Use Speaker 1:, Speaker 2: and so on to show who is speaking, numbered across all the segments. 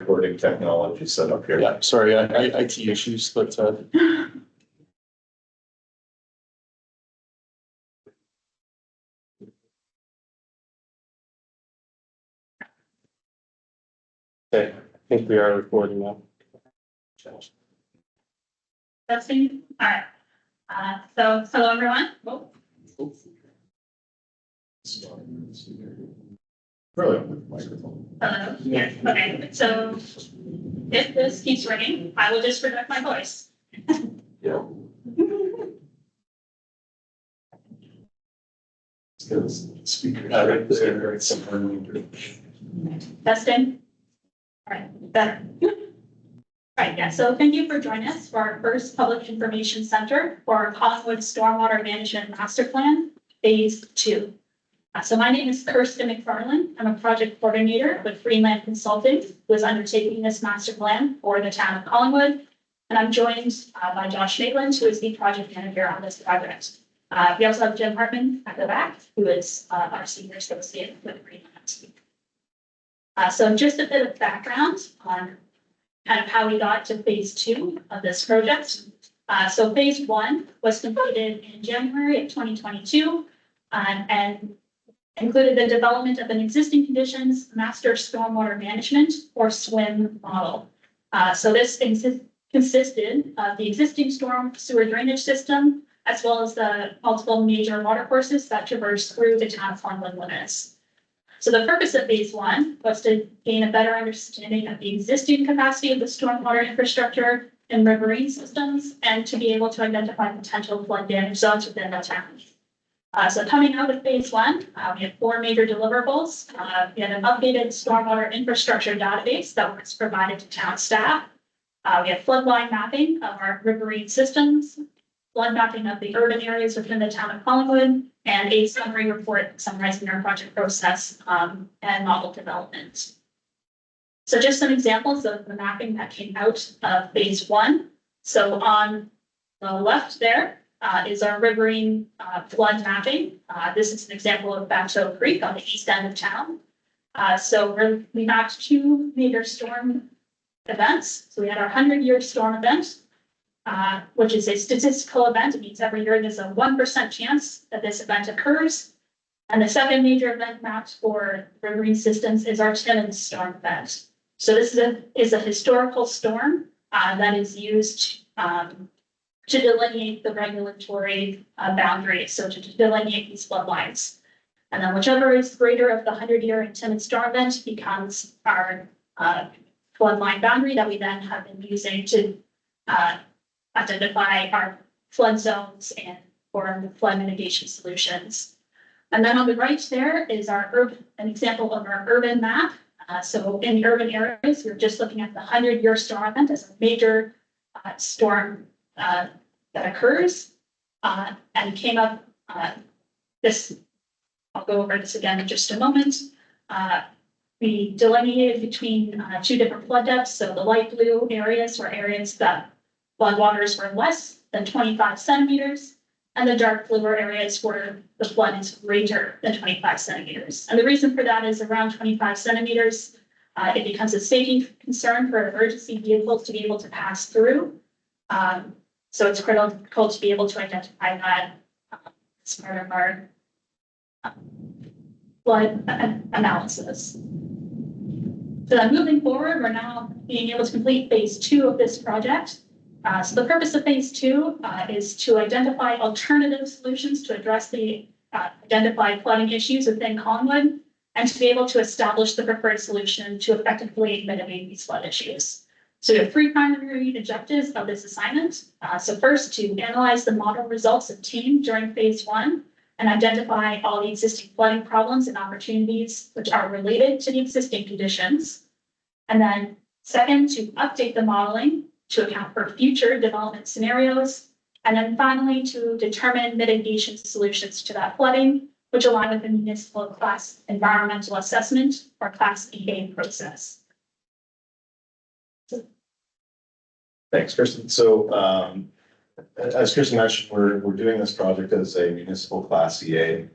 Speaker 1: recording technology set up here.
Speaker 2: Yeah, sorry, I IT issues, but okay, I think we are recording now.
Speaker 3: Testing. All right. So hello everyone. Oh,
Speaker 1: Really with microphone.
Speaker 3: hello. Yeah. Okay. So if this keeps ringing, I will just project my voice.
Speaker 1: Yeah. Because speaker. Very similar.
Speaker 3: Testing. All right. Better. All right. Yeah. So thank you for joining us for our first Public Information Center for our Collingwood Stormwater Management Master Plan, Phase 2. So my name is Kirsten McFarland. I'm a project coordinator with Freeland Consulting, who is undertaking this master plan for the town of Collingwood. And I'm joined by Josh Maitland, who is the project manager on this project. We also have Jim Hartman at the back, who is our senior associate with Freeland. So just a bit of background on kind of how we got to phase 2 of this project. So phase 1 was completed in January of 2022 and included the development of an existing conditions master stormwater management or SWIM model. So this consisted of the existing storm sewer drainage system, as well as the multiple major water courses that traverse through the town of Collingwood limits. So the purpose of phase 1 was to gain a better understanding of the existing capacity of the stormwater infrastructure and riverine systems, and to be able to identify potential flood damage zones within the town. So coming out of phase 1, we have 4 major deliverables. We had an updated stormwater infrastructure database that was provided to town staff. We have floodline mapping of our riverine systems, flood mapping of the urban areas within the town of Collingwood, and a summary report summarizing our project process and model development. So just some examples of the mapping that came out of phase 1. So on the left there, is our riverine flood mapping. This is an example of Bateau Creek on the east end of town. So we mapped 2 major storm events. So we had our 100-year storm event, which is a statistical event. It means every year there's a 1% chance that this event occurs. And the second major event mapped for riverine systems is our Timmins storm event. So this is a historical storm that is used to delineate the regulatory boundaries, so to delineate these flood lines. And then whichever is greater of the 100-year and Timmins storm event becomes our flood line boundary that we then have been using to identify our flood zones and form flood mitigation solutions. And then on the right there is an example of our urban map. So in the urban areas, we're just looking at the 100-year storm event as a major storm that occurs and came up this. I'll go over this again in just a moment. We delineated between 2 different flood depths. So the light blue areas were areas that floodwaters were less than 25 centimeters, and the dark blue are areas where the flood is greater than 25 centimeters. And the reason for that is around 25 centimeters, it becomes a safety concern for emergency vehicles to be able to pass through. So it's critical to be able to identify that as part of our flood analysis. So then moving forward, we're now being able to complete phase 2 of this project. So the purpose of phase 2 is to identify alternative solutions to address the identified flooding issues within Collingwood, and to be able to establish the preferred solution to effectively mitigate these flood issues. So we have 3 primary objectives of this assignment. So first, to analyze the model results obtained during phase 1 and identify all the existing flooding problems and opportunities which are related to the existing conditions. And then second, to update the modeling to account for future development scenarios. And then finally, to determine mitigation solutions to that flooding, which align with the municipal class environmental assessment or class EA process.
Speaker 1: Thanks, Kristen. So as Kristen mentioned, we're doing this project as a municipal class EA,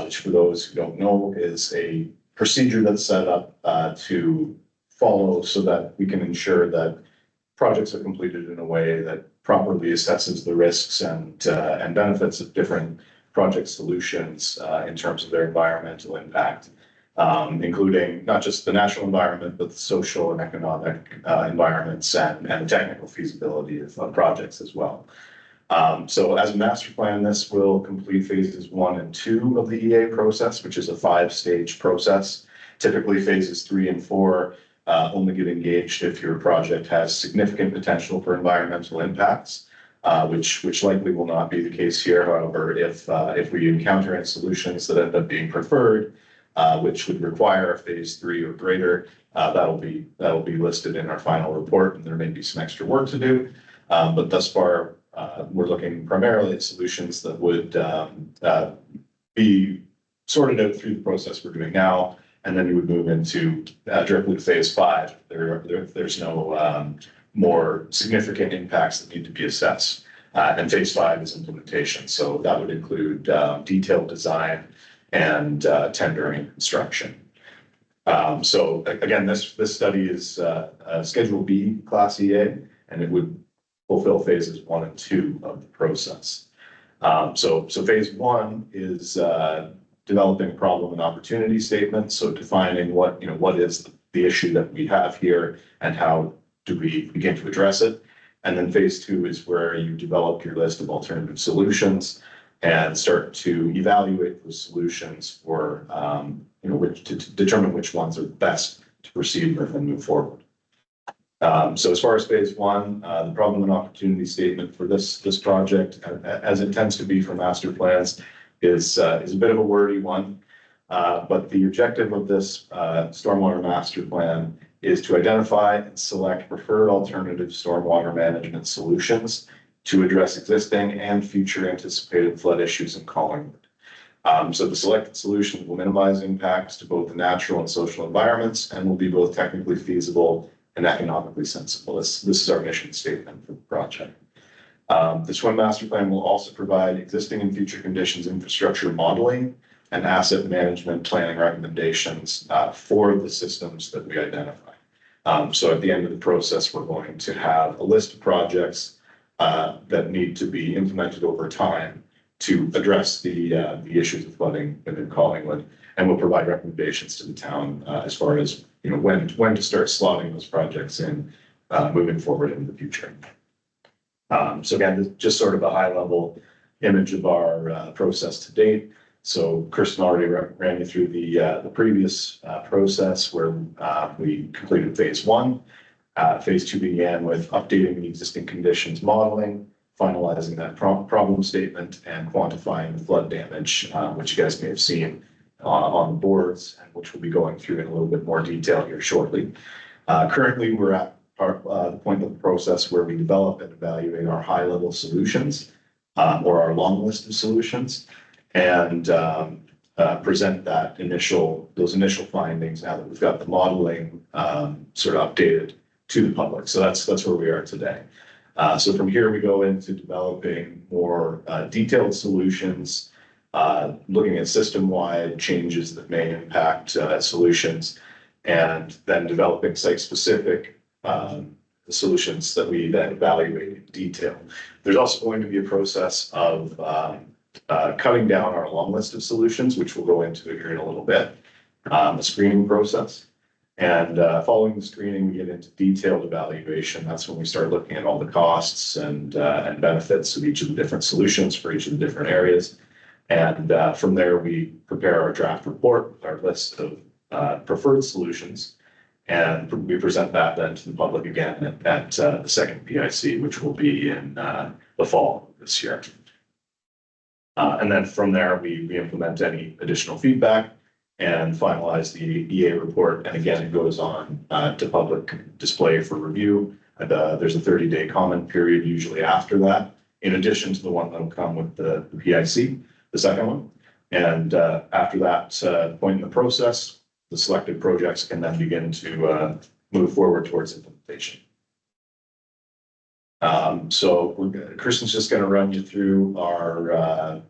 Speaker 1: which for those who don't know is a procedure that's set up to follow so that we can ensure that projects are completed in a way that properly assesses the risks and benefits of different project solutions in terms of their environmental impact, including not just the natural environment, but the social and economic environments and technical feasibility of projects as well. So as a master plan, this will complete phases 1 and 2 of the EA process, which is a 5-stage process. Typically phases 3 and 4 only get engaged if your project has significant potential for environmental impacts, which likely will not be the case here. However, if we encounter any solutions that end up being preferred, which would require a phase 3 or greater, that'll be listed in our final report, and there may be some extra work to do. But thus far, we're looking primarily at solutions that would be sorted out through the process we're doing now, and then you would move into directly to phase 5. There's no more significant impacts that need to be assessed. And phase 5 is implementation. So that would include detailed design and tendering construction. So again, this study is Schedule B Class EA, and it would fulfill phases 1 and 2 of the process. So phase 1 is developing a problem and opportunity statement. So defining what is the issue that we have here and how do we begin to address it. And then phase 2 is where you develop your list of alternative solutions and start to evaluate those solutions for, to determine which ones are best to proceed with and move forward. So as far as phase 1, the problem and opportunity statement for this project, as it tends to be for master plans, is a bit of a wordy one. But the objective of this stormwater master plan is to identify and select preferred alternative stormwater management solutions to address existing and future anticipated flood issues in Collingwood. So the selected solutions will minimize impacts to both the natural and social environments and will be both technically feasible and economically sensible. This is our mission statement for the project. The SWIM master plan will also provide existing and future conditions infrastructure modeling and asset management planning recommendations for the systems that we identify. So at the end of the process, we're going to have a list of projects that need to be implemented over time to address the issues of flooding within Collingwood, and we'll provide recommendations to the town as far as when to start slotting those projects in moving forward in the future. So again, just sort of a high level image of our process to date. So Kristen already ran you through the previous process where we completed phase 1. Phase 2 began with updating the existing conditions modeling, finalizing that problem statement, and quantifying the flood damage, which you guys may have seen on the boards, and which we'll be going through in a little bit more detail here shortly. Currently, we're at the point of the process where we develop and evaluate our high-level solutions or our long list of solutions, and present those initial findings now that we've got the modeling sort of updated to the public. So that's where we are today. So from here, we go into developing more detailed solutions, looking at system-wide changes that may impact solutions, and then developing site-specific solutions that we then evaluate in detail. There's also going to be a process of cutting down our long list of solutions, which we'll go into here in a little bit, the screening process. And following the screening, we get into detailed evaluation. That's when we start looking at all the costs and benefits of each of the different solutions for each of the different areas. And from there, we prepare our draft report with our list of preferred solutions. And we present that then to the public again at the second PIC, which will be in the fall of this year. And then from there, we implement any additional feedback and finalize the EA report. And again, it goes on to public display for review. And, there's a 30-day comment period usually after that, in addition to the one that'll come with the PIC, the second one. And after that point in the process, the selected projects can then begin to move forward towards implementation. So Kristen's just going to run you through our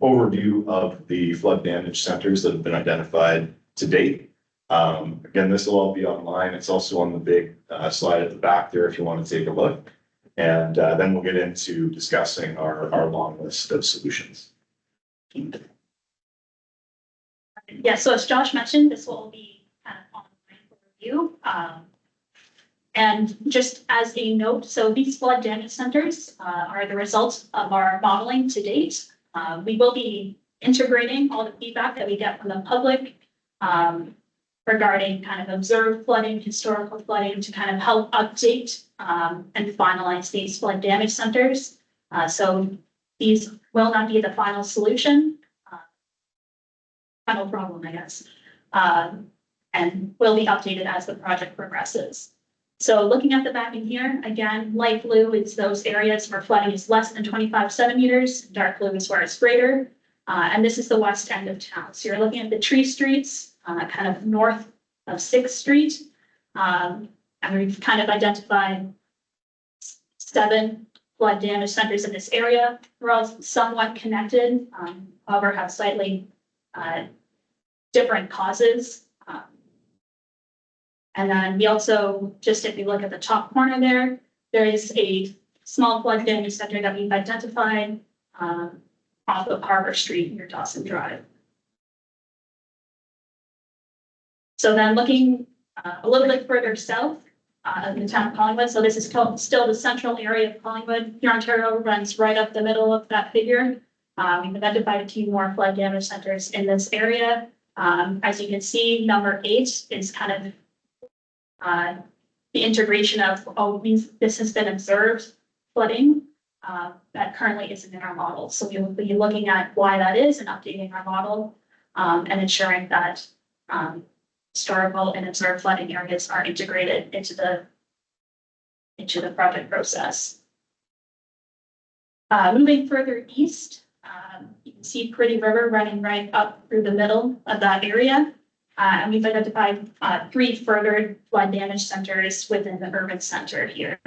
Speaker 1: overview of the flood damage centers that have been identified to date. Again, this will all be online. It's also on the big slide at the back there if you want to take a look. And then we'll get into discussing our long list of solutions.
Speaker 3: Yeah, so as Josh mentioned, this will be kind of online for review. And just as a note, so these flood damage centers are the results of our modeling to date. We will be integrating all the feedback that we get from the public regarding kind of observed flooding, historical flooding, to kind of help update and finalize these flood damage centers. So these will not be the final solution, final problem, I guess, and will be updated as the project progresses. So looking at the mapping here, again, light blue is those areas where flooding is less than 25 centimeters, dark blue is where it's greater. And this is the west end of town. So you're looking at the tree streets, kind of north of 6th Street. And we've kind of identified 7 flood damage centers in this area. We're all somewhat connected, however, have slightly different causes. And then we also, just if you look at the top corner there is a small flood damage center that we've identified off of Harbor Street near Dawson Drive. So then looking a little bit further south in the town of Collingwood, so this is still the central area of Collingwood. Here, Ontario runs right up the middle of that figure. We've identified a few more flood damage centers in this area. As you can see, number 8 is kind of the integration of, this has been observed flooding that currently isn't in our model. So we will be looking at why that is and updating our model and ensuring that historical and observed flooding areas are integrated into the project process. Moving further east, you can see Pretty River running right up through the middle of that area. And we've identified 3 further flood damage centers within the urban center here.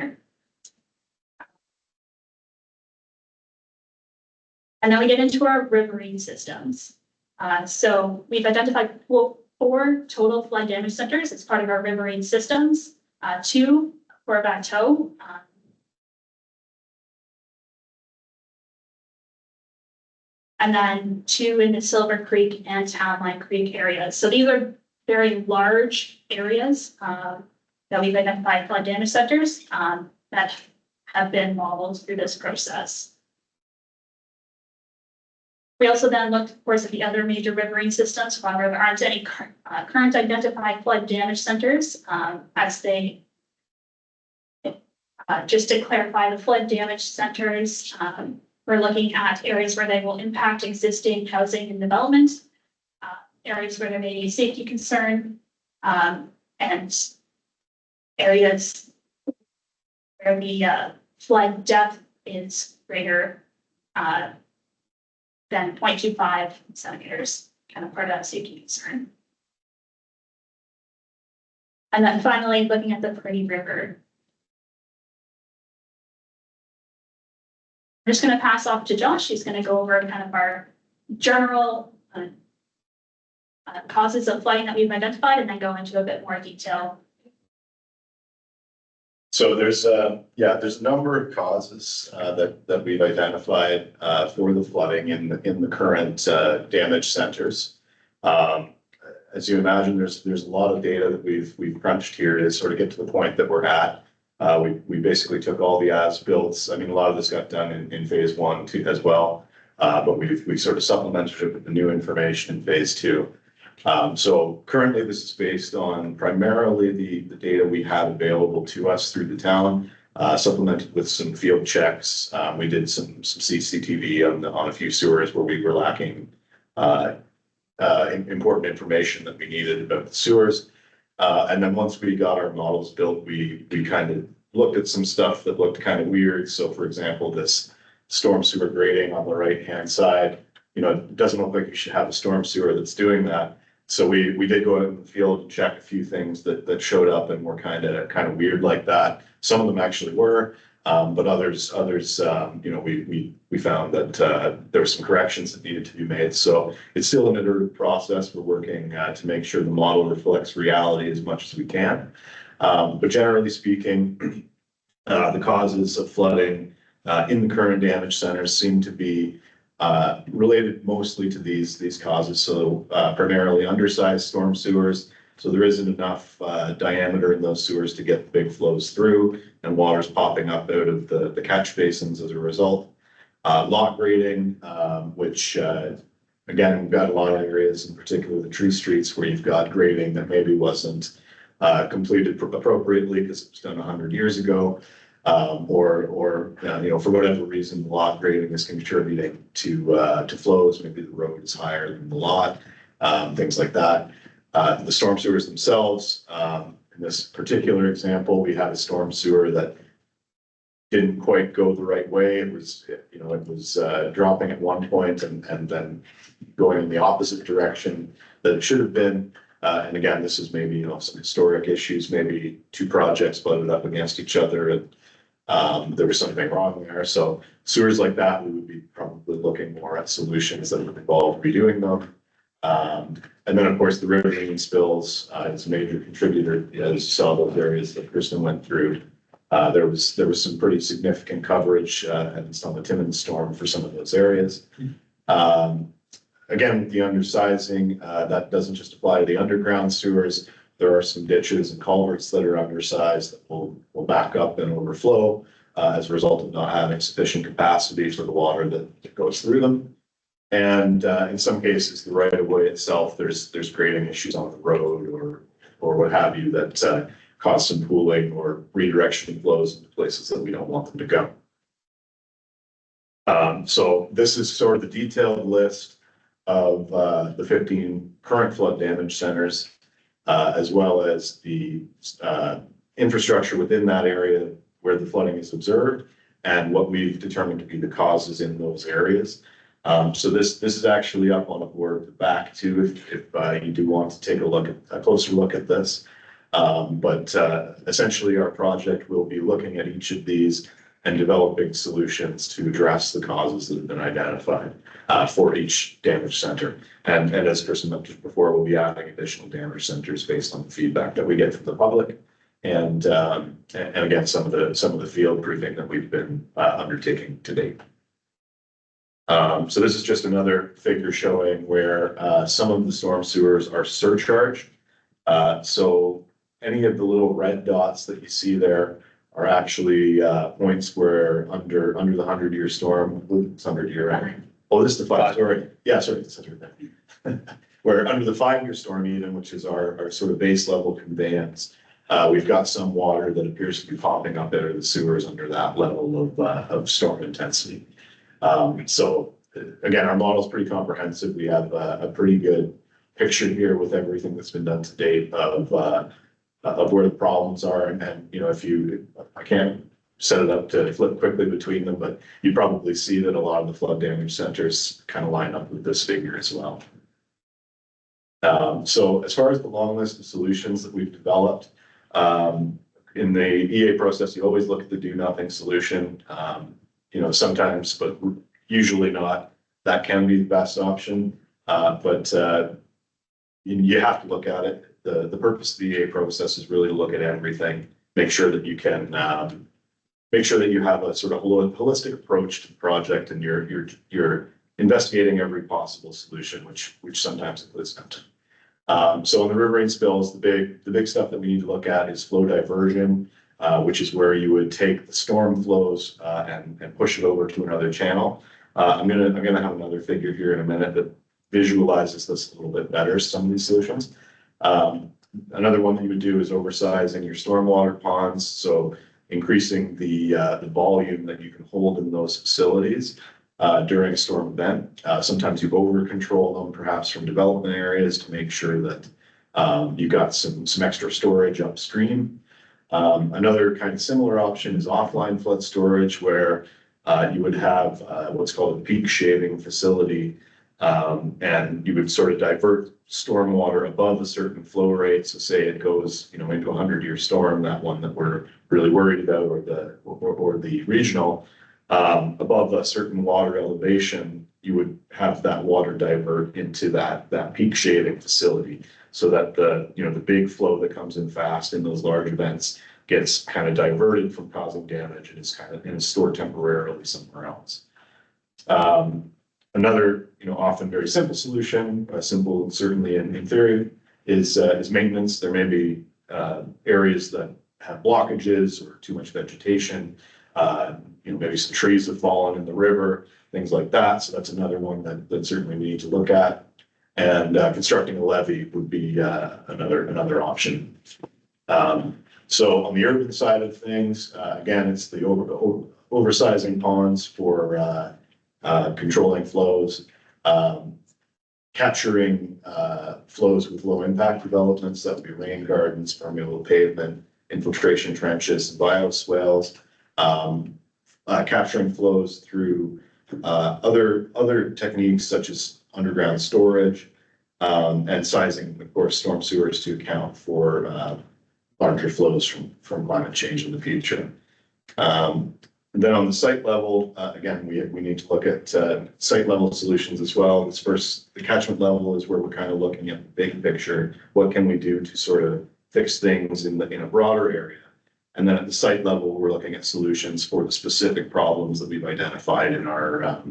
Speaker 3: And then we get into our riverine systems. So we've identified 4 total flood damage centers as part of our riverine systems, 2 for Bateau. And then 2 in the Silver Creek and Townline Creek areas. So these are very large areas that we've identified flood damage centers that have been modeled through this process. We also then looked, of course, at the other major riverine systems. However, there aren't any current identified flood damage centers as they, just to clarify, the flood damage centers, we're looking at areas where they will impact existing housing and development, areas where there may be a safety concern, and areas where the flood depth is greater than 0.25 centimeters, kind of part of that safety concern. And then finally, looking at the Pretty River. I'm just going to pass off to Josh. He's going to go over kind of our general causes of flooding that we've identified, and then go into a bit more detail.
Speaker 1: So there's a number of causes that we've identified for the flooding in the current damage centers. As you imagine, there's a lot of data that we've crunched here to sort of get to the point that we're at. We basically took all the as-builts. I mean, a lot of this got done in phase 1 too, as well, but we sort of supplemented it with the new information in phase 2. So currently this is based on primarily the data we have available to us through the town, supplemented with some field checks. We did some CCTV on a few sewers where we were lacking important information that we needed about the sewers. And then once we got our models built, we kind of looked at some stuff that looked kind of weird. So for example, this storm sewer grading on the right-hand side, it doesn't look like you should have a storm sewer that's doing that. So we did go out in the field and check a few things that showed up and were kind of weird like that. Some of them actually were. But others, you know, we found that there were some corrections that needed to be made. So it's still an iterative process. We're working to make sure the model reflects reality as much as we can. But generally speaking, the causes of flooding in the current damage centers seem to be related mostly to these causes. So primarily undersized storm sewers. So there isn't enough diameter in those sewers to get the big flows through, and water's popping up out of the catch basins as a result. Lot grading, which again, we've got a lot of areas, in particular the tree streets, where you've got grading that maybe wasn't completed appropriately because it was done 100 years ago. Or you know, for whatever reason, the lot grading is contributing to flows. Maybe the road is higher than the lot, things like that. The storm sewers themselves, in this particular example, we had a storm sewer that didn't quite go the right way. It was, you know, it was dropping at one point and then going in the opposite direction that it should have been. And again, this is maybe, you know, some historic issues, maybe two projects butted up against each other and there was something wrong there. So sewers like that, we would be probably looking more at solutions that would involve redoing them. And then, of course, the riverine spills is a major contributor. As you saw those areas that Kristen went through. There was some pretty significant coverage and on the Timmins storm for some of those areas. Again, the undersizing, that doesn't just apply to the underground sewers. There are some ditches and culverts that are undersized that will back up and overflow as a result of not having sufficient capacity for the water that goes through them. And in some cases, the right of way itself, there's grading issues on the road or what have you that cause some pooling or redirection flows into places that we don't want them to go. So this is sort of the detailed list of the 15 current flood damage centers, as well as the infrastructure within that area where the flooding is observed and what we've determined to be the causes in those areas. So this is actually up on a board back too, if you do want to take a closer look at this. But essentially our project will be looking at each of these and developing solutions to address the causes that have been identified for each damage center. And as Kristen mentioned before, we'll be adding additional damage centers based on the feedback that we get from the public. And again, some of the field proofing that we've been undertaking to date. So this is just another figure showing where some of the storm sewers are surcharged. So any of the little red dots that you see there are actually points where under the 100-year storm, it's 100-year, right? Oh, this is the 5-story. Yeah, sorry, it's 100. Where under the 5-year storm even, which is our sort of base level conveyance, we've got some water that appears to be popping up out of the sewers under that level of storm intensity. So again, our model is pretty comprehensive. We have a pretty good picture here with everything that's been done to date of where the problems are. And you know, I can't set it up to flip quickly between them, but you probably see that a lot of the flood damage centers kind of line up with this figure as well. So as far as the long list of solutions that we've developed, in the EA process, you always look at the do nothing solution. You know, sometimes, but usually not, that can be the best option. But you have to look at it. The purpose of the EA process is really to look at everything, make sure that you can, make sure that you have a sort of holistic approach to the project and you're investigating every possible solution, which sometimes includes nothing. So on the riverine spills, the big stuff that we need to look at is flow diversion, which is where you would take the storm flows and push it over to another channel. I'm gonna have another figure here in a minute that visualizes this a little bit better, some of these solutions. Another one that you would do is oversizing your stormwater ponds, so increasing the volume that you can hold in those facilities during a storm event. Sometimes you over control them, perhaps from development areas, to make sure that you've got some extra storage upstream. Another kind of similar option is offline flood storage, where you would have what's called a peak shaving facility And you would sort of divert stormwater above a certain flow rate. So say it goes, into a 100-year storm, that one that we're really worried about, or the regional, above a certain water elevation, you would have that water divert into that peak shading facility, so that the big flow that comes in fast in those large events gets kind of diverted from causing damage and is stored temporarily somewhere else. Another, often very simple solution, simple certainly in theory, is maintenance. There may be areas that have blockages or too much vegetation. Maybe some trees have fallen in the river, things like that. So that's another one that certainly we need to look at. And constructing a levee would be another option. So on the urban side of things, again, it's the oversizing ponds for controlling flows, capturing flows with low impact developments. That would be rain gardens, permeable pavement, infiltration trenches, bioswales, capturing flows through other techniques such as underground storage, and sizing, of course, storm sewers to account for larger flows from climate change in the future. And then on the site level, again, we need to look at site level solutions as well. This first, the catchment level is where we're kind of looking at the big picture. What can we do to sort of fix things in a broader area? And then at the site level, we're looking at solutions for the specific problems that we've identified in our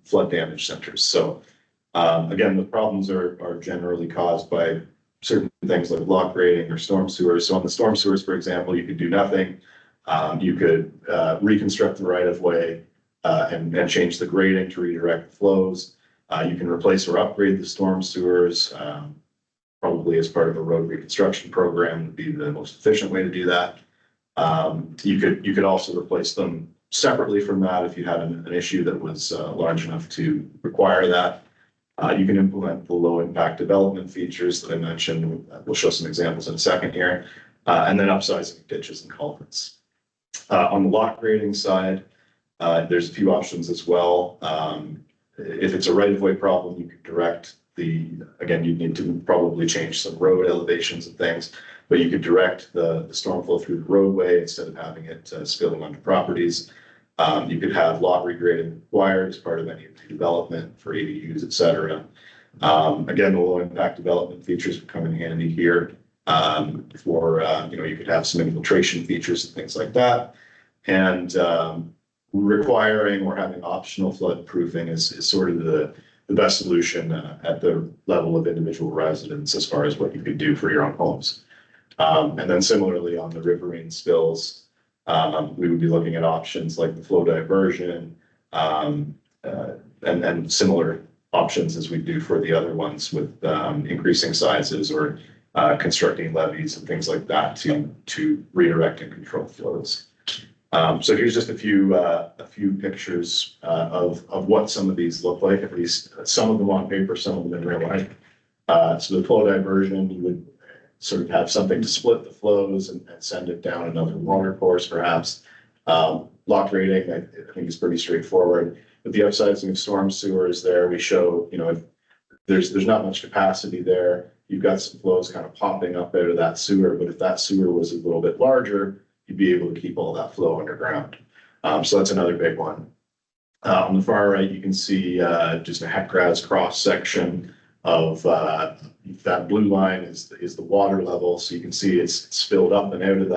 Speaker 1: flood damage centers. So again, the problems are generally caused by certain things like block grading or storm sewers. So on the storm sewers, for example, you could do nothing. You could reconstruct the right of way and change the grading to redirect the flows. You can replace or upgrade the storm sewers, probably as part of a road reconstruction program would be the most efficient way to do that. You could also replace them separately from that if you had an issue that was large enough to require that. You can implement the low impact development features that I mentioned. We'll show some examples in a second here. And then upsizing ditches and culverts. On the lock grading side, there's a few options as well. If it's a right-of-way problem, you could direct again, you'd need to probably change some road elevations and things, but you could direct the storm flow through the roadway instead of having it spilling onto properties. You could have lot regrading required as part of any development for ADUs, et cetera. Again, the low impact development features would come in handy here. You could have some infiltration features and things like that. And requiring or having optional flood proofing is sort of the best solution at the level of individual residents as far as what you could do for your own homes. And then similarly on the riverine spills, we would be looking at options like the flow diversion, and similar options as we do for the other ones with increasing sizes or constructing levees and things like that to redirect and control flows. So here's just a few pictures of what some of these look like, at least some of them on paper, some of them in real life. So the flow diversion, you would sort of have something to split the flows and send it down another water course, perhaps. Lock grading, I think is pretty straightforward. With the upsizing of storm sewers there, we show, if there's not much capacity there, you've got some flows kind of popping up out of that sewer, but if that sewer was a little bit larger, you'd be able to keep all that flow underground. So that's another big one. On the far right, you can see just a HECRAS cross section of that blue line is the water level. So you can see it's filled up and out of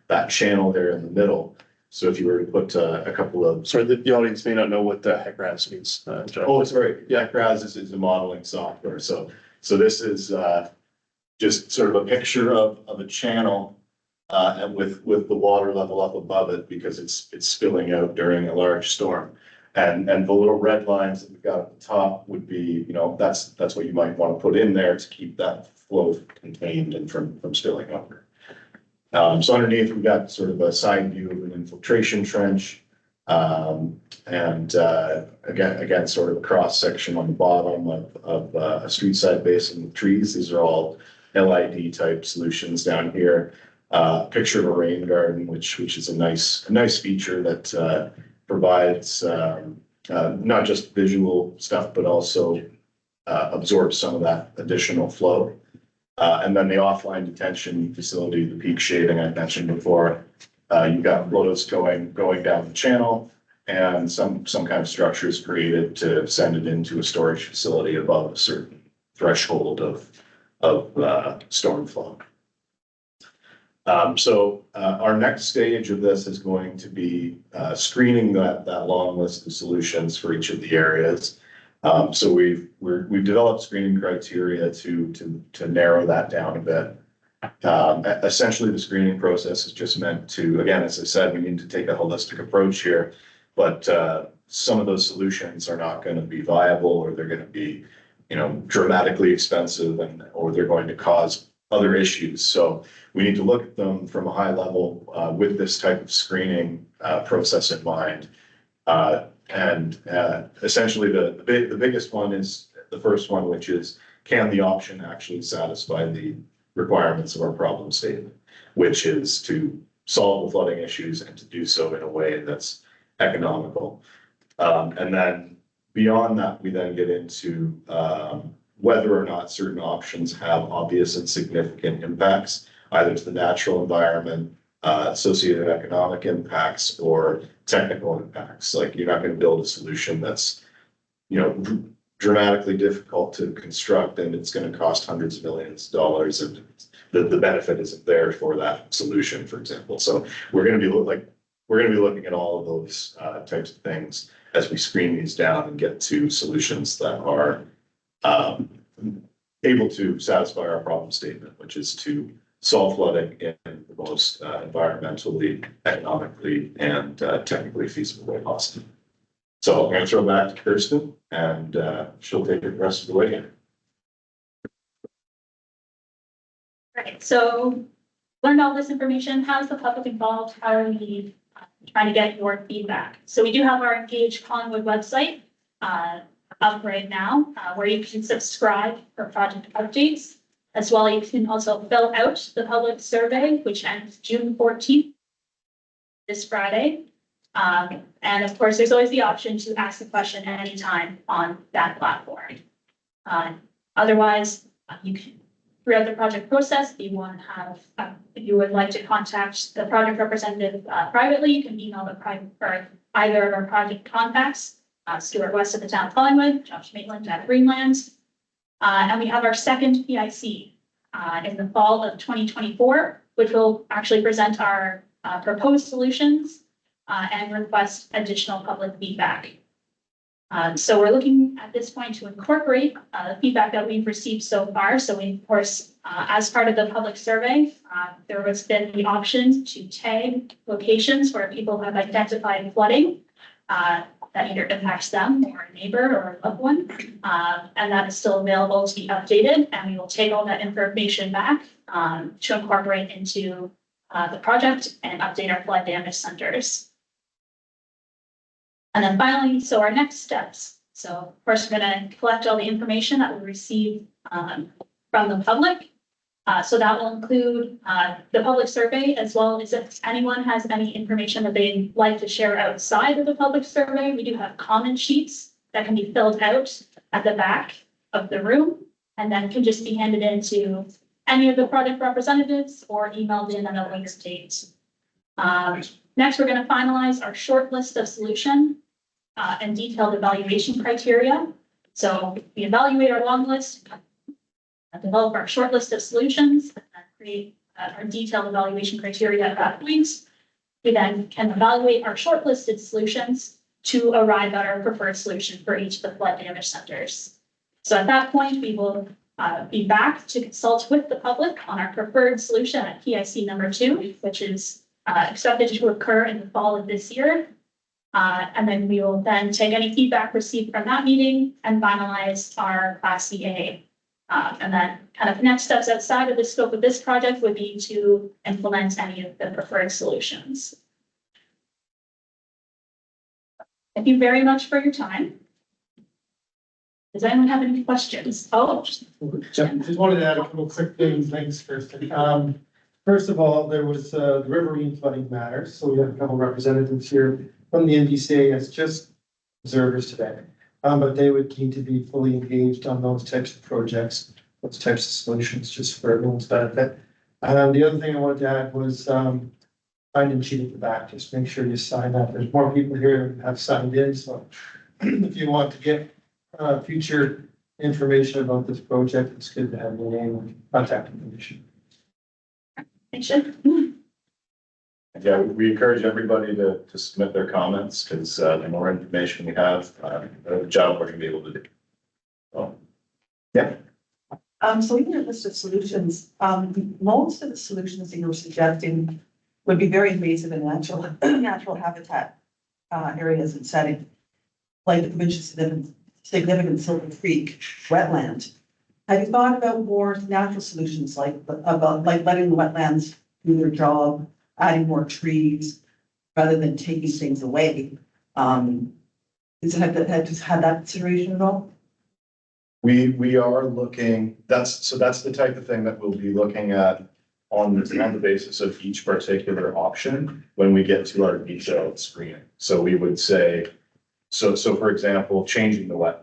Speaker 1: that channel there in the middle. So if you were to put a couple of...
Speaker 2: Sorry, the audience may not know what the HECRAS means. John.
Speaker 1: Oh, sorry. Yeah, HECRAS is a modeling software. So this is just sort of a picture of a channel and with the water level up above it because it's spilling out during a large storm. And the little red lines that we've got at the top would be, that's what you might want to put in there to keep that flow contained and from spilling over. So underneath, we've got sort of a side view of an infiltration trench. And again, sort of a cross section on the bottom of a street side basin with trees. These are all LID type solutions down here. Picture of a rain garden, which is a nice feature that provides not just visual stuff, but also absorb some of that additional flow. And then the offline detention facility, the peak shaving I mentioned before, you've got flows going down the channel, and some kind of structure is created to send it into a storage facility above a certain threshold of storm flow. So our next stage of this is going to be screening that long list of solutions for each of the areas. So we've developed screening criteria to narrow that down a bit. Essentially, the screening process is just meant to, again, as I said, we need to take a holistic approach here, but some of those solutions are not going to be viable, or they're going to be, dramatically expensive, or they're going to cause other issues. So we need to look at them from a high level with this type of screening process in mind. And essentially, the biggest one is the first one, which is, can the option actually satisfy the requirements of our problem statement, which is to solve the flooding issues and to do so in a way that's economical. And then beyond that, we then get into whether or not certain options have obvious and significant impacts, either to the natural environment, associated economic impacts, or technical impacts. Like, you're not going to build a solution that's, dramatically difficult to construct, and it's going to cost hundreds of millions of dollars, and the benefit isn't there for that solution, for example. So we're going to be looking at all of those types of things as we screen these down and get to solutions that are able to satisfy our problem statement, which is to solve flooding in the most environmentally, economically, and technically feasible way possible. So I'm going to throw it back to Kirsten, and she'll take it the rest of the way.
Speaker 3: Right, so learned all this information. How's the public involved? How are we trying to get your feedback? So we do have our Engage Collingwood website up right now, where you can subscribe for project updates. As well, you can also fill out the public survey, which ends June 14th, this Friday. And of course, there's always the option to ask a question at any time on that platform. Otherwise, you can, throughout the project process, if you want to have, if you would like to contact the project representative privately, you can email the private or either of our project contacts, Stuart West at the town of Collingwood, Josh Maitland at Greenland. And we have our second PIC in the fall of 2024, which will actually present our proposed solutions and request additional public feedback. So we're looking at this point to incorporate the feedback that we've received so far. So we, of course, as part of the public survey, there has been the option to tag locations where people have identified flooding that either impacts them or a neighbor or a loved one. And that is still available to be updated, and we will take all that information back to incorporate into the project and update our flood damage centers. And then finally, so our next steps. So of course, we're going to collect all the information that we receive from the public. So that will include the public survey, as well as if anyone has any information that they'd like to share outside of the public survey. We do have comment sheets that can be filled out at the back of the room, and then can just be handed in to any of the project representatives or emailed in at a later date. Next, we're going to finalize our short list of solution and detailed evaluation criteria. So we evaluate our long list, develop our short list of solutions, and create our detailed evaluation criteria at that point. We then can evaluate our shortlisted solutions to arrive at our preferred solution for each of the flood damage centers. So at that point, we will be back to consult with the public on our preferred solution at PIC number 2, which is expected to occur in the fall of this year. And then we will then take any feedback received from that meeting and finalize our Class CA. And then kind of next steps outside of the scope of this project would be to implement any of the preferred solutions. Thank you very much for your time. Does anyone have any questions? Oh,
Speaker 4: Just wanted to add a couple quick things first. First of all, there was the riverine flooding matters. So we have a couple representatives here from the NDCA. Has just observers today. But they would need to be fully engaged on those types of projects, those types of solutions, just for everyone's benefit. The other thing I wanted to add was, sign in sheet at the back, just make sure you sign up. There's more people here who have signed in, so if you want to get, future information about this project, it's good to have your name and contact information.
Speaker 3: Thanks, Jen.
Speaker 1: Yeah, we encourage everybody to submit their comments, because the more information we have, the job we're gonna be able to do. So,
Speaker 5: So in your list of solutions, most of the solutions that you were suggesting would be very invasive in natural habitat areas and setting, like the provincial significant Silver Creek wetland. Have you thought about more natural solutions, like letting the wetlands do their job, adding more trees, rather than taking things away? Have you had that consideration at all?
Speaker 1: we are looking, that's the type of thing that we'll be looking at on the basis of each particular option when we get to our detailed screening. So we would say, so for example, changing the wetland,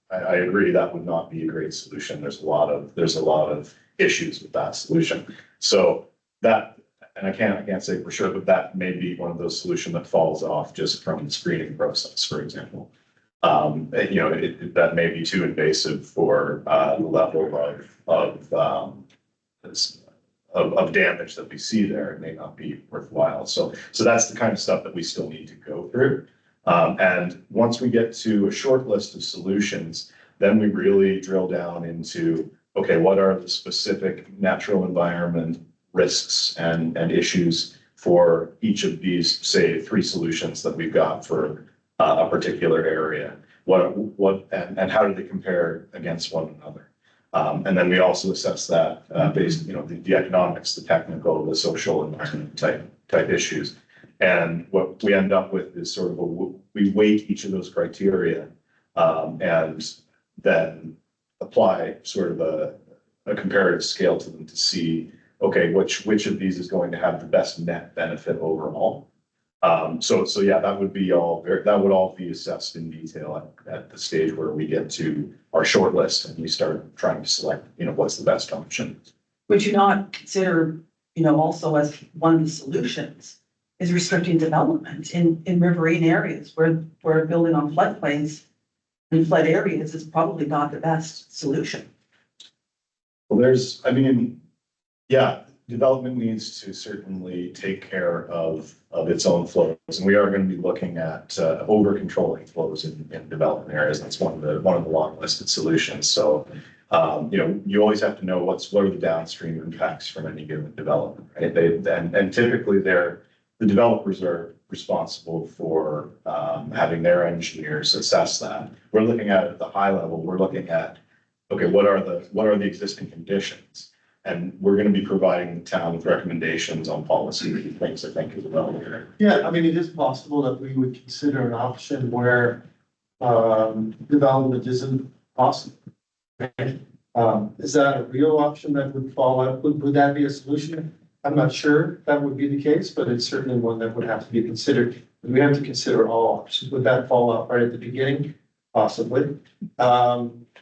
Speaker 1: I agree, that would not be a great solution. There's a lot of issues with that solution. So that, and I can't say for sure, but that may be one of those solutions that falls off just from the screening process, for example. That may be too invasive for the level of damage that we see there. It may not be worthwhile. So that's the kind of stuff that we still need to go through. And once we get to a short list of solutions, then we really drill down into, okay, what are the specific natural environment risks and issues for each of these, say, 3 solutions that we've got for a particular area? And how do they compare against one another? And then we also assess that based, the economics, the technical, the social environment type issues. And what we end up with is sort of we weight each of those criteria and then apply sort of a comparative scale to them to see, okay, which of these is going to have the best net benefit overall. So yeah, that would all be assessed in detail at the stage where we get to our short list and we start trying to select, what's the best option.
Speaker 5: Would you not consider, also as one of the solutions is restricting development in riverine areas where building on floodplains and flood areas is probably not the best solution?
Speaker 1: Well, yeah, development needs to certainly take care of its own flows, and we are going to be looking at over controlling flows in development areas. That's one of the long listed solutions. So, you always have to know what are the downstream impacts from any given development, right? And typically the developers are responsible for having their engineers assess that. We're looking at it at the high level. We're looking at, okay, what are the existing conditions? And we're going to be providing the town with recommendations on policy things, I think, as well here.
Speaker 4: Yeah, it is possible that we would consider an option where development isn't possible. Right? Is that a real option that would fall out? Would that be a solution? I'm not sure that would be the case, but it's certainly one that would have to be considered. We have to consider all options. Would that fall out right at the beginning? Possibly.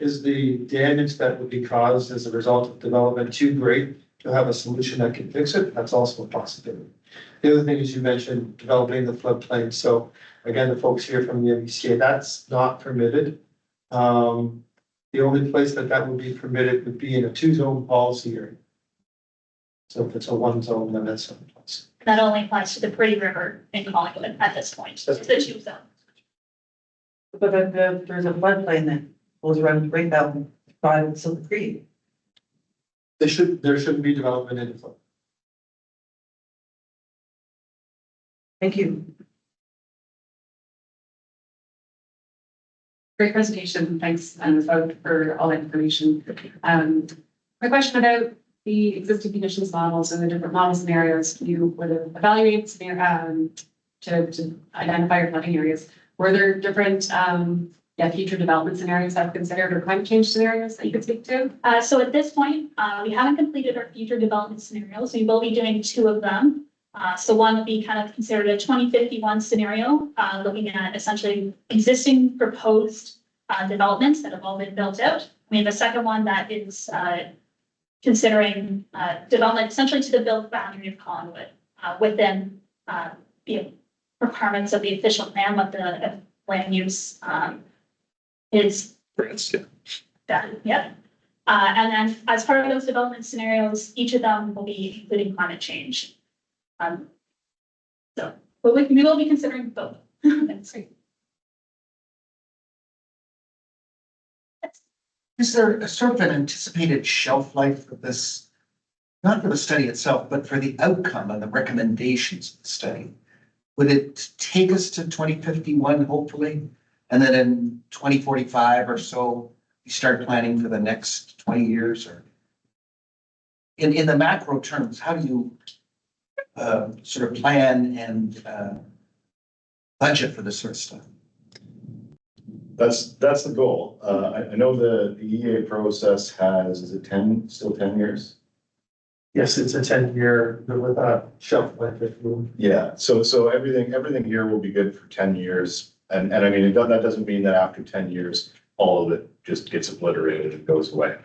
Speaker 4: Is the damage that would be caused as a result of development too great to have a solution that can fix it? That's also a possibility. The other thing is you mentioned developing the floodplain. So again, the folks here from the MBCA, that's not permitted. The only place that would be permitted would be in a 2-zone policy area. So if it's a 1-zone, then that's some place.
Speaker 3: That only applies to the Pretty River in Collingwood at this point. It's the 2 zone.
Speaker 5: But there's a floodplain that goes around right down by Silver Creek.
Speaker 4: There shouldn't be development in the flood.
Speaker 5: Thank you.
Speaker 6: Great presentation. Thanks, for all that information. My question about the existing conditions models and the different model scenarios you would have evaluated to identify your flooding areas. Were there different future development scenarios I've considered or climate change scenarios that you could speak to?
Speaker 3: So at this point, we haven't completed our future development scenarios. We will be doing 2 of them. So one would be kind of considered a 2051 scenario, looking at essentially existing proposed developments that have all been built out. We have a second one that is considering development essentially to the built boundary of Collingwood within the requirements of the official plan, what the land use is.
Speaker 2: Yeah.
Speaker 3: Done, yep. And then as part of those development scenarios, each of them will be including climate change. So, but we will be considering both. That's great.
Speaker 7: Is there a sort of an anticipated shelf life for this? Not for the study itself, but for the outcome and the recommendations of the study? Would it take us to 2051, hopefully? And then in 2045 or so, you start planning for the next 20 years? Or in the macro terms, how do you sort of plan and budget for this sort of stuff?
Speaker 1: That's the goal. I know the EA process has, is it still 10 years?
Speaker 4: Yes, it's a 10-year with a shelf life. If you
Speaker 1: Yeah, so everything here will be good for 10 years. And I mean, that doesn't mean that after 10 years, all of it just gets obliterated and goes away.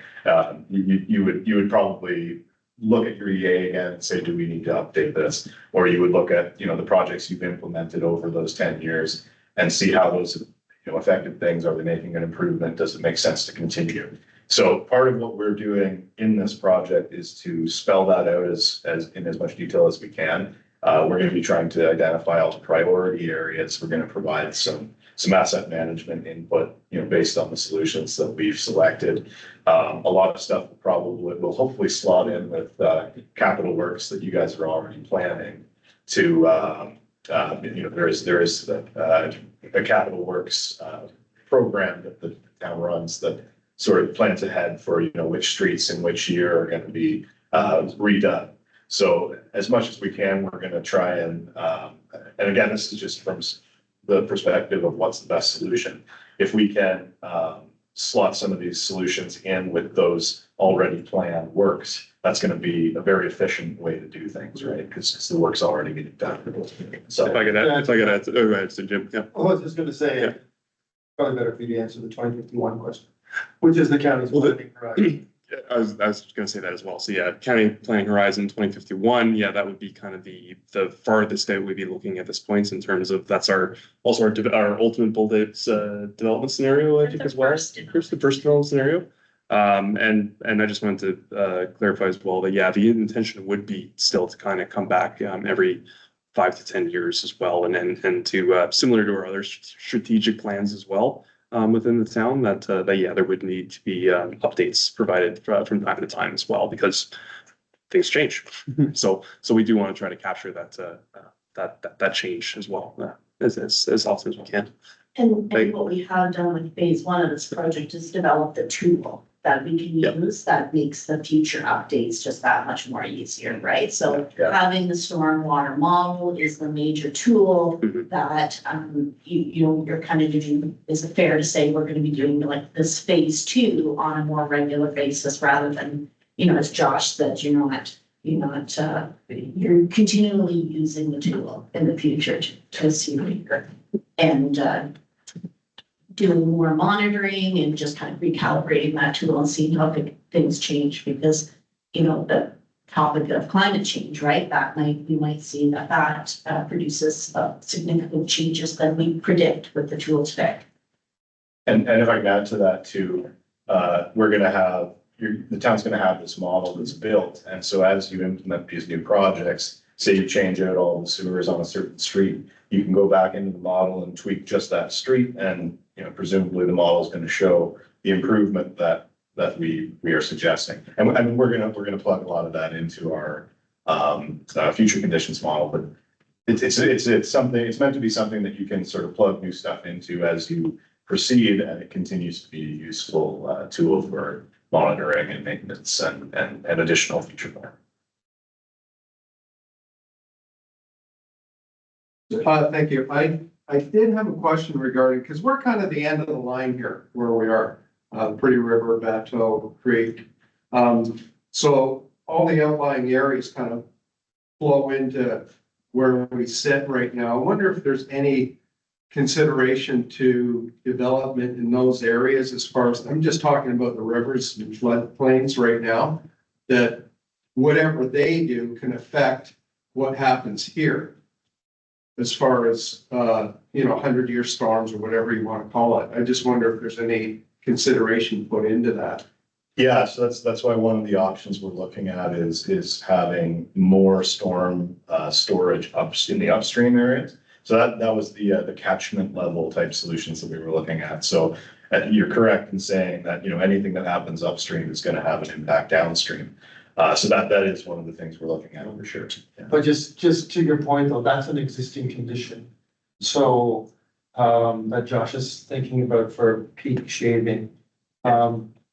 Speaker 1: You would probably look at your EA again and say, do we need to update this? Or you would look at, the projects you've implemented over those 10 years and see how those, affected things. Are they making an improvement? Does it make sense to continue? So part of what we're doing in this project is to spell that out as in as much detail as we can. We're going to be trying to identify all the priority areas. We're going to provide some asset management input, based on the solutions that we've selected. A lot of stuff will hopefully slot in with capital works that you guys are already planning to, there is a capital works program that the town runs that sort of plans ahead for, which streets in which year are going to be redone. So as much as we can, we're going to try and again, this is just from the perspective of what's the best solution. If we can slot some of these solutions in with those already planned works, that's going to be a very efficient way to do things, right? Because the work's already getting done. So
Speaker 2: If I could add, go ahead, so Jim, yeah.
Speaker 4: I was just gonna say,
Speaker 2: Yeah.
Speaker 4: probably better for you to answer the 2051 question, which is the county's
Speaker 2: Well,
Speaker 4: planning horizon.
Speaker 2: I was gonna say that as well. So yeah, county planning horizon 2051, yeah, that would be kind of the farthest out we'd be looking at this point in terms of that's our ultimate bullet development scenario, I think, as well. Here's the first development scenario. And I just wanted to clarify as well that yeah, the intention would be still to kind of come back every 5 to 10 years as well, and to similar to our other strategic plans as well. Within the town that yeah, there would need to be updates provided from time to time as well, because things change. So we do want to try to capture that change as well, as often as we can.
Speaker 8: And what we have done with phase one of this project is develop the tool that we can
Speaker 2: Yep.
Speaker 8: use that makes the future updates just that much more easier, right? So
Speaker 1: Yeah.
Speaker 8: having the stormwater model is the major tool
Speaker 2: Mhm.
Speaker 8: that, you're kind of doing, is it fair to say we're gonna be doing like this phase two on a more regular basis rather than, as Josh said, you're continually using the tool in the future to see and, doing more monitoring and just kind of recalibrating that tool and seeing how things change because, the topic of climate change, right? We might see that produces significant changes than we predict with the tool today.
Speaker 1: And if I can add to that too, we're gonna have, the town's gonna have this model that's built. And so as you implement these new projects, say you change out all the sewers on a certain street, you can go back into the model and tweak just that street. And, presumably the model is gonna show the improvement that we are suggesting. And I mean, we're gonna plug a lot of that into our future conditions model, but it's something, it's meant to be something that you can sort of plug new stuff into as you proceed, and it continues to be a useful tool for monitoring and maintenance and additional feature planning.
Speaker 9: Thank you. I did have a question regarding, because we're kind of the end of the line here where we are, Pretty River, Bateau, Creek. So all the outlying areas kind of flow into where we sit right now. I wonder if there's any consideration to development in those areas as far as, I'm just talking about the rivers and floodplains right now, that whatever they do can affect what happens here. As far as, 100-year storms or whatever you want to call it. I just wonder if there's any consideration put into that.
Speaker 1: Yeah, so that's why one of the options we're looking at is having more storm storage in the upstream areas. So that was the catchment level type solutions that we were looking at. So you're correct in saying that, anything that happens upstream is going to have an impact downstream. So that is one of the things we're looking at for sure. Yeah.
Speaker 4: But just to your point though, that's an existing condition. So, that Josh is thinking about for peak shaving.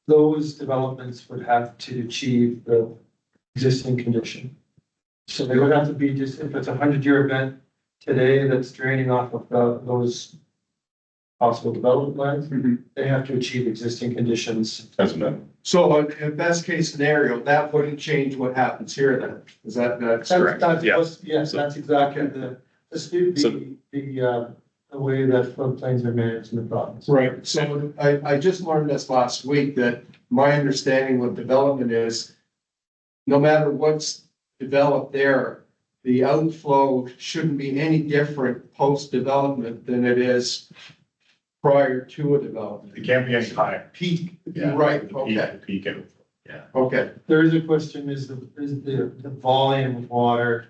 Speaker 4: Those developments would have to achieve the existing condition. So they would have to be just, if it's a 100-year event today that's draining off of those possible development lines, they have to achieve existing conditions.
Speaker 1: As a minimum.
Speaker 9: So in best case scenario, that wouldn't change what happens here then? Is that's correct?
Speaker 4: Yes, that's exactly the way that floodplains are managed in the province.
Speaker 9: Right, so I just learned this last week that my understanding with development is no matter what's developed there, the outflow shouldn't be any different post-development than it is prior to a development.
Speaker 1: It can't be any higher.
Speaker 9: Peak,
Speaker 1: Yeah,
Speaker 9: right,
Speaker 1: the
Speaker 9: okay,
Speaker 1: peak outflow. Yeah.
Speaker 9: okay.
Speaker 4: There is a question, is the volume of water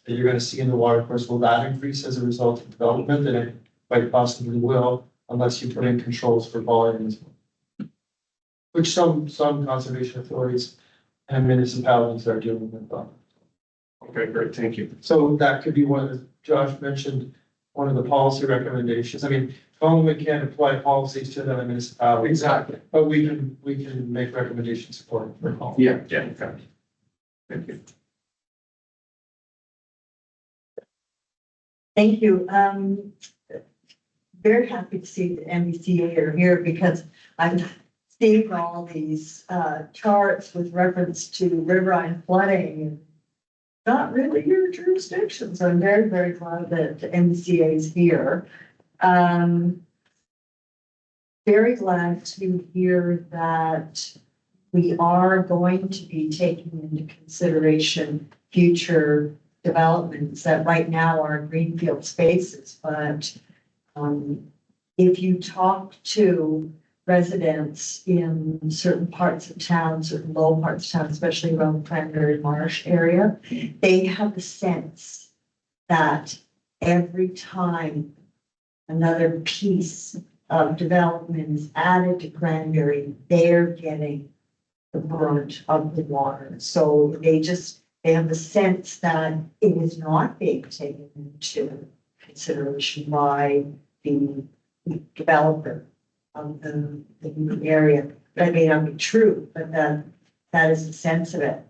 Speaker 4: that you're gonna see in the water course, will that increase as a result of development? And it quite possibly will, unless you put in controls for volumes. Which some conservation authorities and municipalities are dealing with.
Speaker 9: Okay, great, thank you.
Speaker 4: So that could be one, as Josh mentioned, one of the policy recommendations. I mean, Collingwood can't apply policies to the municipality.
Speaker 9: Exactly.
Speaker 4: But we can make recommendations for Collingwood.
Speaker 9: Yeah.
Speaker 1: Yeah, okay.
Speaker 9: Thank you.
Speaker 5: Thank you. Very happy to see the MBCA are here because I'm seeing all these charts with reference to riverine flooding and not really your jurisdiction. So I'm very, very glad that the MBCA is here. Very glad to hear that we are going to be taking into consideration future developments that right now are greenfield spaces, but if you talk to residents in certain parts of town, certain low parts of town, especially around the Cranberry Marsh area, they have the sense that every time another piece of development is added to Cranberry, they're getting the brunt of the water. So they have the sense that it is not being taken into consideration by the developer of the new area. That may not be true, but that is the sense of it.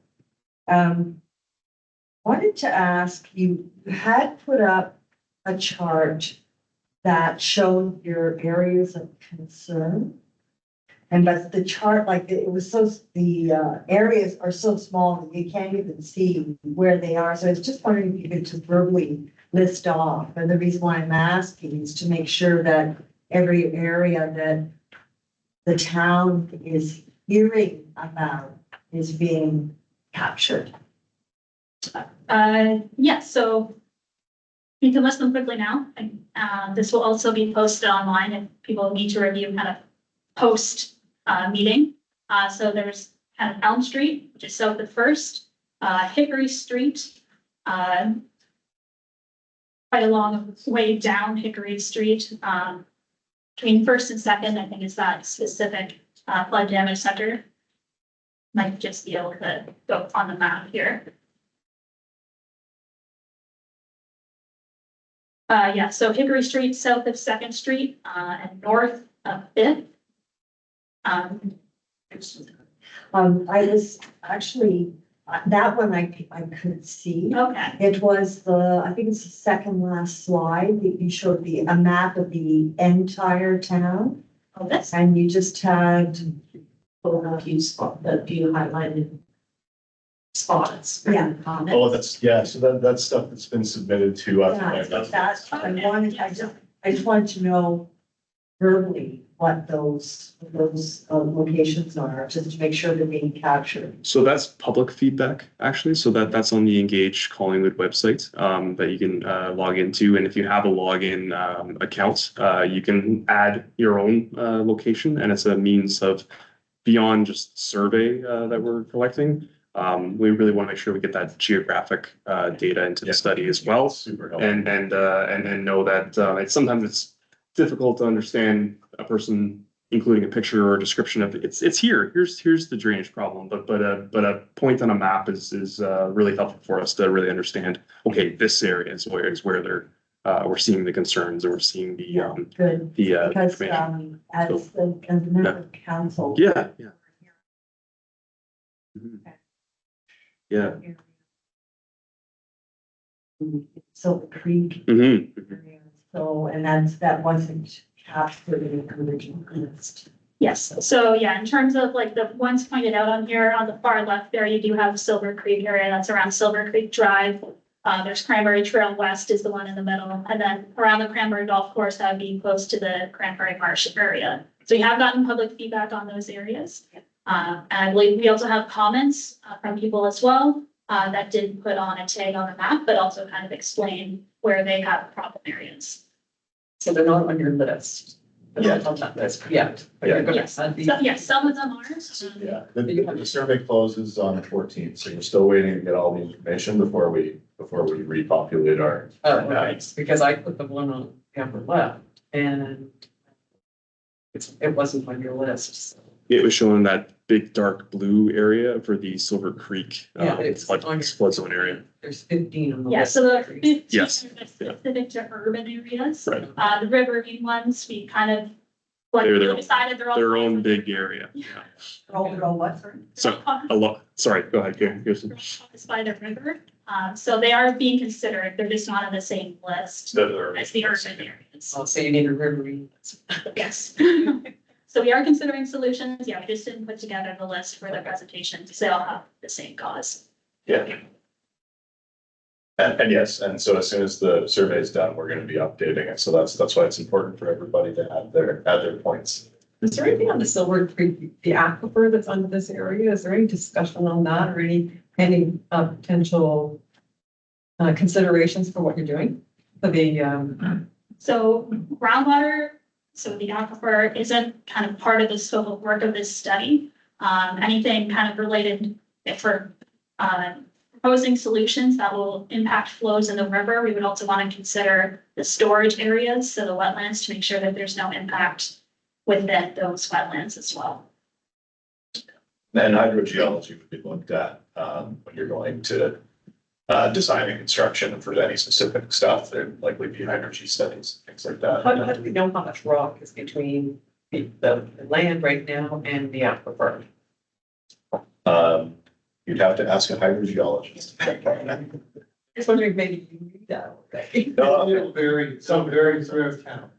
Speaker 5: Wanted to ask, you had put up a chart that showed your areas of concern. But the chart, the areas are so small that you can't even see where they are. So I was just wondering if you could just verbally list off. And the reason why I'm asking is to make sure that every area that the town is hearing about is being captured.
Speaker 3: Yeah, so we can list them quickly now. And this will also be posted online if people need to review kind of post meeting. So there's kind of Elm Street, which is south of First, Hickory Street, quite a long way down Hickory Street, between First and Second, I think is that specific flood damage center. Might just be able to go on the map here. Yeah, so Hickory Street, south of Second Street, and north of Fifth.
Speaker 5: I was actually, that one I couldn't see.
Speaker 3: Okay,
Speaker 5: It was I think it's the second last slide that you showed a map of the entire town.
Speaker 3: oh, this,
Speaker 5: And you just had,
Speaker 8: The view highlighted. spots.
Speaker 5: Yeah.
Speaker 8: Comments.
Speaker 1: Oh, so that's stuff that's been submitted to us.
Speaker 5: Yeah, that's, I just wanted to know verbally what those locations are, just to make sure they're being captured.
Speaker 2: So that's public feedback, actually. So that's on the Engage Collingwood website that you can log into. And if you have a login account, you can add your own location, and it's a means of beyond just survey that we're collecting. We really want to make sure we get that geographic data into the study as well,
Speaker 1: Super helpful.
Speaker 2: and know that sometimes it's difficult to understand a person, including a picture or a description of it's here. Here's the drainage problem, but a point on a map is really helpful for us to really understand. Okay, this area is where they're we're seeing the concerns, or we're seeing the
Speaker 5: Good,
Speaker 2: the
Speaker 5: because,
Speaker 2: information.
Speaker 5: as the member of council.
Speaker 2: Yeah. Mhm. Yeah.
Speaker 5: Silver Creek
Speaker 2: Mhm.
Speaker 5: area, so, and that wasn't captured in the original list.
Speaker 3: Yes, so yeah, in terms of like the ones pointed out on here, on the far left there, you do have Silver Creek area, that's around Silver Creek Drive. There's Cranberry Trail West is the one in the middle, and then around the Cranberry Golf Course, that would be close to the Cranberry Marsh area. So you have gotten public feedback on those areas. And I believe we also have comments from people as well, that did put on a tag on the map, but also kind of explain where they have problem areas.
Speaker 10: So they're not on your list. They're not on that list yet. But you're gonna
Speaker 3: Yes,
Speaker 10: add these.
Speaker 3: so, yes, some of them are.
Speaker 1: Yeah, the survey closes on the 14th, so we're still waiting to get all the information before we repopulate our.
Speaker 10: Oh, right, because I put the one on Amber left and it wasn't on your list, so.
Speaker 2: It was showing that big dark blue area for the Silver Creek
Speaker 10: Yeah, it's on your-
Speaker 2: flood zone area.
Speaker 10: There's 15 on the
Speaker 3: Yeah,
Speaker 10: list.
Speaker 3: so the 15
Speaker 2: Yes.
Speaker 3: are specific to urban areas.
Speaker 2: Right.
Speaker 3: The riverine ones, we kind of, like,
Speaker 2: They're
Speaker 3: we
Speaker 2: their-
Speaker 3: decided they're all.
Speaker 2: Their own big area. Yeah.
Speaker 5: Oh, what, sorry?
Speaker 2: So a lot, sorry, go ahead, Kirsten.
Speaker 3: It's by the river, so they are being considered, they're just not on the same list as the urban areas.
Speaker 10: Oh, so you need a riverine.
Speaker 3: Yes. So we are considering solutions, yeah, we just didn't put together the list for the presentation, because they all have the same cause.
Speaker 1: Yeah. And yes, and so as soon as the survey is done, we're gonna be updating it, so that's why it's important for everybody to add their points.
Speaker 10: Is there anything on the Silver Creek, the aquifer that's under this area? Is there any discussion on that or any potential considerations for what you're doing? For the,
Speaker 3: So groundwater, so the aquifer isn't kind of part of the scope of work of this study. Anything kind of related for proposing solutions that will impact flows in the river, we would also want to consider the storage areas, so the wetlands, to make sure that there's no impact within those wetlands as well.
Speaker 1: And hydrogeology would be looked at when you're going to design and construction for any specific stuff. There'd likely be hydrogen studies, things like
Speaker 10: how
Speaker 1: that.
Speaker 10: do we know how much rock is between the land right now and the aquifer?
Speaker 1: You'd have to ask a hydrogeologist.
Speaker 10: Just wondering, maybe you read that already.
Speaker 1: No,
Speaker 4: Some vary throughout town.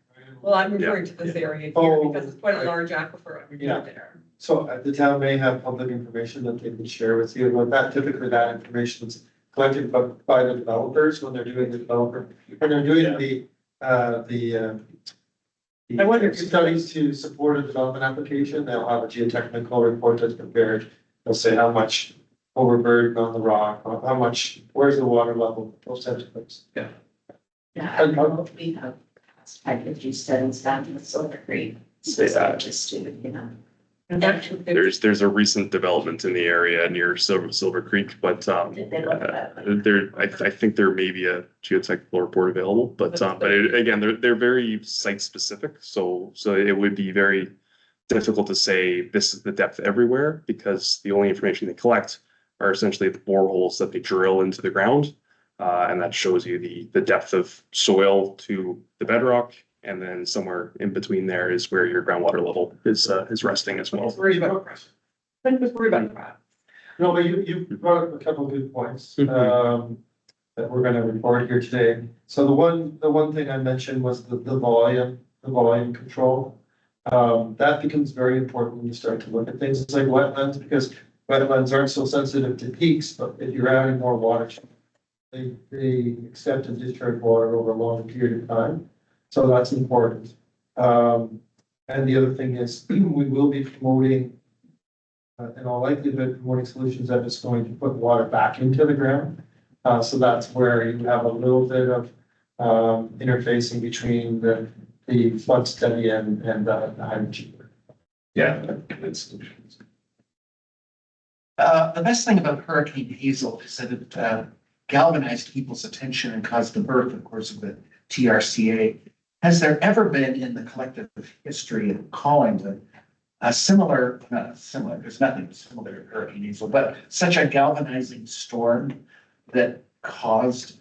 Speaker 10: Well, I'm referring to this area here
Speaker 4: Oh,
Speaker 10: because it's quite a large aquifer under
Speaker 4: Yeah.
Speaker 10: there.
Speaker 4: So the town may have public information that they can share with you, but that typically that information is collected by the developers when they're doing the developer, when they're doing the
Speaker 10: I wonder if you-
Speaker 4: studies to support a development application, they'll have a geotechnical report that's prepared. They'll say how much overburden on the rock, or how much, where's the water level, those types of things.
Speaker 8: Yeah, I don't know if we have hydrogen studies down in the Silver Creek. So
Speaker 2: Yeah.
Speaker 8: just to,
Speaker 10: And actually,
Speaker 2: There's a recent development in the area near Silver Creek, but
Speaker 8: Did they look at that?
Speaker 2: I think there may be a geotechnical report available, but again, they're very site specific, so it would be very difficult to say this is the depth everywhere, because the only information they collect are essentially the boreholes that they drill into the ground. And that shows you the depth of soil to the bedrock, and then somewhere in between there is where your groundwater level is resting as well.
Speaker 10: I was worried about that.
Speaker 4: No, but you brought up a couple of good points,
Speaker 2: Mhm.
Speaker 4: that we're gonna report here today. So the one thing I mentioned was the volume control. That becomes very important when you start to look at things like wetlands, because wetlands aren't so sensitive to peaks, but if you're adding more water, they accept and discharge water over a long period of time. So that's important. And the other thing is we will be promoting, in all likelihood, promoting solutions that is going to put water back into the ground. So that's where you have a little bit of interfacing between the flood study and the hydrogen.
Speaker 1: Yeah, good solutions.
Speaker 7: The best thing about Hurricane Hazel is that it galvanized people's attention and caused the birth, of course, of the TRCA. Has there ever been in the collective history of Collingwood a similar, not similar, there's nothing similar to Hurricane Hazel, but such a galvanizing storm that caused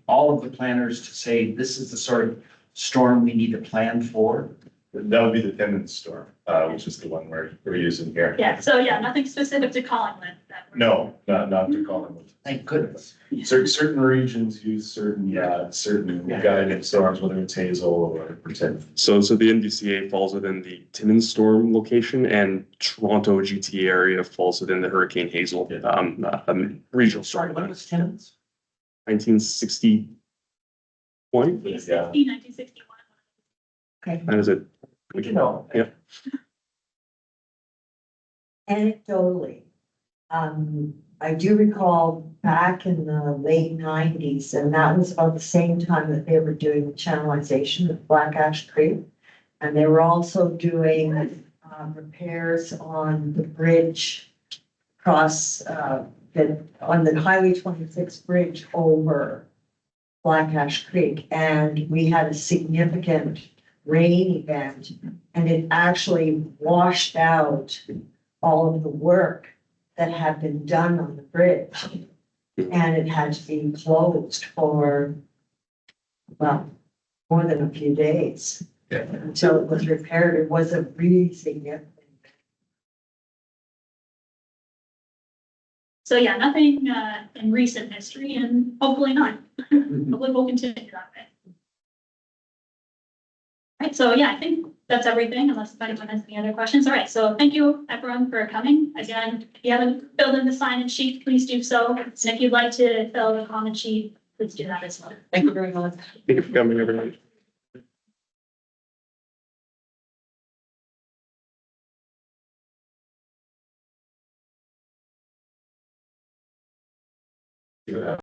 Speaker 7: all of the planners to say, this is the sort of storm we need to plan for?
Speaker 1: That would be the Timmins storm, which is the one we're using here.
Speaker 3: Yeah, so yeah, nothing specific to Collingwood. That we're-
Speaker 1: No, not to Collingwood.
Speaker 7: Thank goodness.
Speaker 1: Certain regions use certain guided storms, whether it's Hazel or Timmins.
Speaker 2: So the NBCA falls within the Timmins storm location, and Toronto GTA area falls within the Hurricane Hazel, regional
Speaker 7: Sorry,
Speaker 2: storm.
Speaker 7: when was Timmins?
Speaker 2: 1961.
Speaker 3: 1960, 1961.
Speaker 7: Okay,
Speaker 2: That is it.
Speaker 7: good to know.
Speaker 2: Yeah.
Speaker 11: Anecdotally, I do recall back in the late nineties, and that was about the same time that they were doing the channelization of Black Ash Creek. And they were also doing repairs on the bridge across on the Highway 26 bridge over Black Ash Creek. And we had a significant rain event, and it actually washed out all of the work that had been done on the bridge. And it had to be closed for, well, more than a few days.
Speaker 1: Yeah.
Speaker 11: Until it was repaired. It was a really significant.
Speaker 3: So yeah, nothing in recent history, and hopefully not. Hopefully we'll continue that way. Right, so yeah, I think that's everything, unless anyone has any other questions. All right, so thank you everyone for coming. Again, if you haven't filled in the sign-in sheet, please do so. And if you'd like to fill the comment sheet, please do that as well.
Speaker 10: Thank you very much.
Speaker 2: Thank you for coming, everyone.
Speaker 1: Yeah.